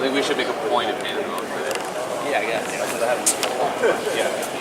think we should make a point of handing over there. Yeah, I guess. That's what I have. Yeah.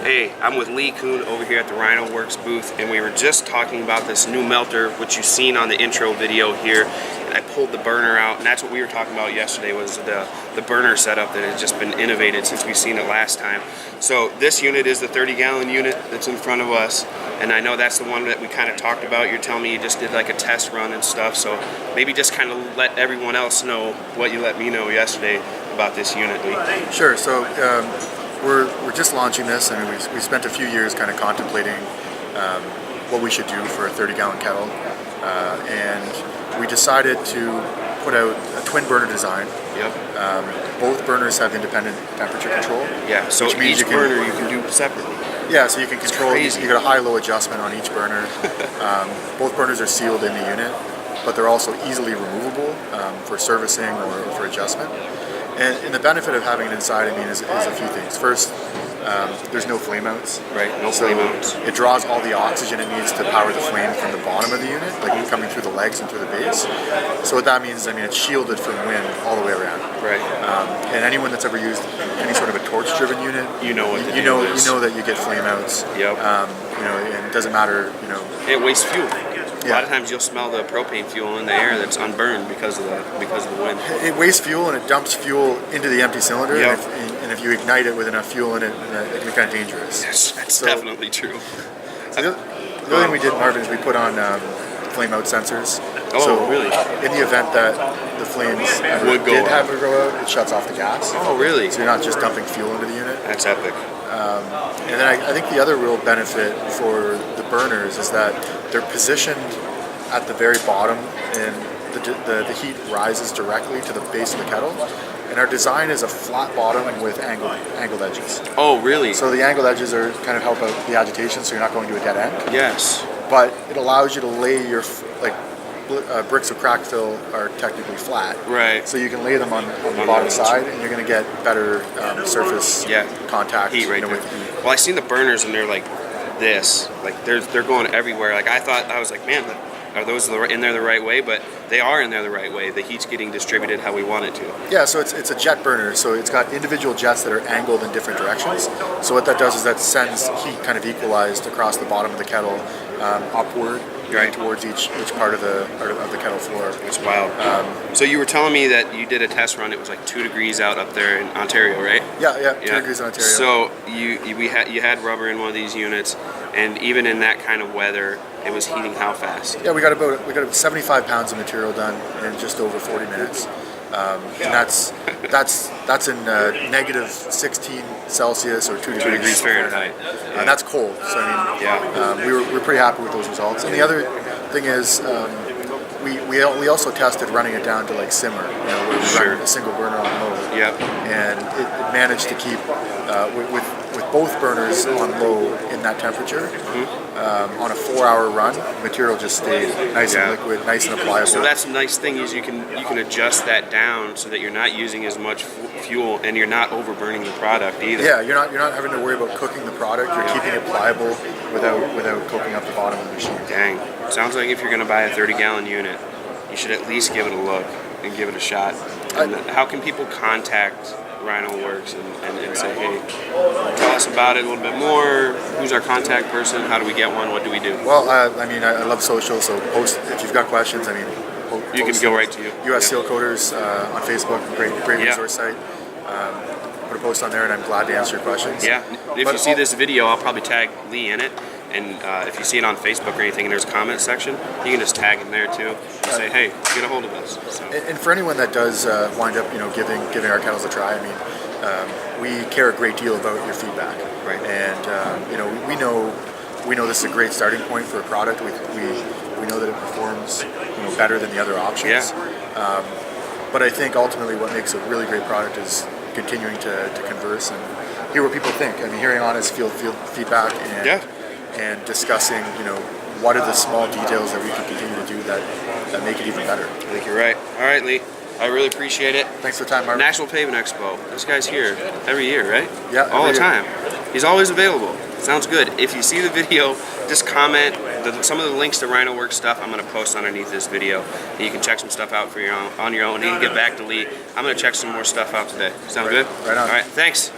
Hey, I'm with Leigh Kuhn over here at the RynoWorx booth, and we were just talking about this new melter, which you've seen on the intro video here. And I pulled the burner out, and that's what we were talking about yesterday, was the burner setup that has just been innovated since we've seen it last time. So this unit is the 30-gallon unit that's in front of us, and I know that's the one that we kind of talked about. You're telling me you just did like a test run and stuff, so maybe just kind of let everyone else know what you let me know yesterday about this unit, Leigh. Sure. So we're just launching this. I mean, we spent a few years kind of contemplating what we should do for a 30-gallon kettle, and we decided to put out a twin burner design. Yep. Both burners have independent temperature control. Yeah. So each burner you can do separately. Yeah. So you can control. You Crazy. got a high-low adjustment on each burner. Both burners are sealed in the unit, but they're also easily removable for servicing or for adjustment. And the benefit of having it inside, I mean, is a few things. First, there's no flame outs. Right, no flame outs. It draws all the oxygen it needs to power the flame from the bottom of the unit, like coming through the legs and through the base. So what that means is, I mean, it's shielded from wind all the way around. Right. And anyone that's ever used any sort of a torch-driven unit, You know what the you deal know is. You know that you get flame outs. Yep. You know, and it doesn't matter. You know. It wastes fuel. A Yeah. lot of times you'll smell the propane fuel in the air that's unburned because of the wind. It wastes fuel and it dumps fuel into the empty cylinder. Yep. And if you ignite it with enough fuel in it, it can be kind of dangerous. Yes, that's So- definitely true. So the other thing we did, Marvin, is we put on flame out sensors. Oh, so really? In the event that the flames Would go did out. have to go out, it shuts off the gas. Oh, really? So you're not just dumping fuel into the unit. That's epic. And then I think the other real benefit for the burners is that they're positioned at the very bottom, and the heat rises directly to the base of the kettle. And our design is a flat bottom with angled edges. Oh, really? So the angled edges are kind of help out the agitation, so you're not going to a dead end. Yes. But it allows you to lay your bricks of crack fill are technically flat. Right. So you can lay them on the the bottom edge. side, and you're going to get better surface contact. Heat right there. with the heat. Well, I seen the burners and they're like this. Like they're going everywhere. Like I was like, man, are those in there the right way? But they are in there the right way. The heat's getting distributed how we want it to. Yeah, so it's a jet burner, so it's got individual jets that are angled in different directions. So what that does is that sends heat kind of equalized across the bottom of the kettle, upward, Right. towards each part of the kettle floor. It's wild. So you were telling me that you did a test run. It was like 2 degrees out up there in Ontario, right? Yeah, 2 degrees in Ontario. So you had rubber in one of these units, and even in that kind of weather, it was heating how fast? Yeah, we got about 75 pounds of material done in just over 40 minutes. And that's in negative 16 Celsius or 2 degrees Fahrenheit. And that's cold. So I mean, Yeah. we were pretty happy with those results. And the other thing is, we also tested running it down to like simmer, where we Sure. run a single burner on low. Yep. And it managed to keep with both burners on low in that temperature. On a 4-hour run, material just stayed nice and liquid, nice and pliable. So that's the nice thing is you can adjust that down so that you're not using as much fuel and you're not overburning the product either. Yeah, you're not having to worry about cooking the product. You're keeping it pliable without cooking up the bottom of the machine. Dang. Sounds like if you're going to buy a 30-gallon unit, you should at least give it a look and give it a shot. And how can people contact RynoWorx and say, hey, tell us about it a little bit more. Who's our contact person? How do we get one? What do we do? Well, I mean, I love social, so post if you've got questions. I mean, You can go right to you. U.S. Sealcoaters on Facebook, great Yeah. resource site. Put a post on there, and I'm glad to answer your questions. Yeah. If you see this video, I'll probably tag Leigh in it. And if you see it on Facebook or anything and there's a comment section, you can just tag in there too and say, hey, get a hold of us. So. And for anyone that does wind up, giving our kettles a try, I mean, we care a great deal about your feedback. Right. And we know this is a great starting point for a product. We know that it performs better than the other options. Yeah. But I think ultimately what makes a really great product is continuing to converse and hear what people think. I mean, hearing honest field feedback and and discussing, what are the small details that we can continue to do that make it even better. I think you're right. All right, Lee. I really appreciate it. Thanks for the time, Marvin. National Pavement Expo. This guy's here every year, right? Yeah, all the every year. time. He's always available. Sounds good. If you see the video, just comment some of the links to RynoWorx stuff. I'm going to post underneath this video, and you can check some stuff out for your own, on your own. And you can get back to Lee. I'm going to check some more stuff out today. Sound good? Right on. All right. Thanks.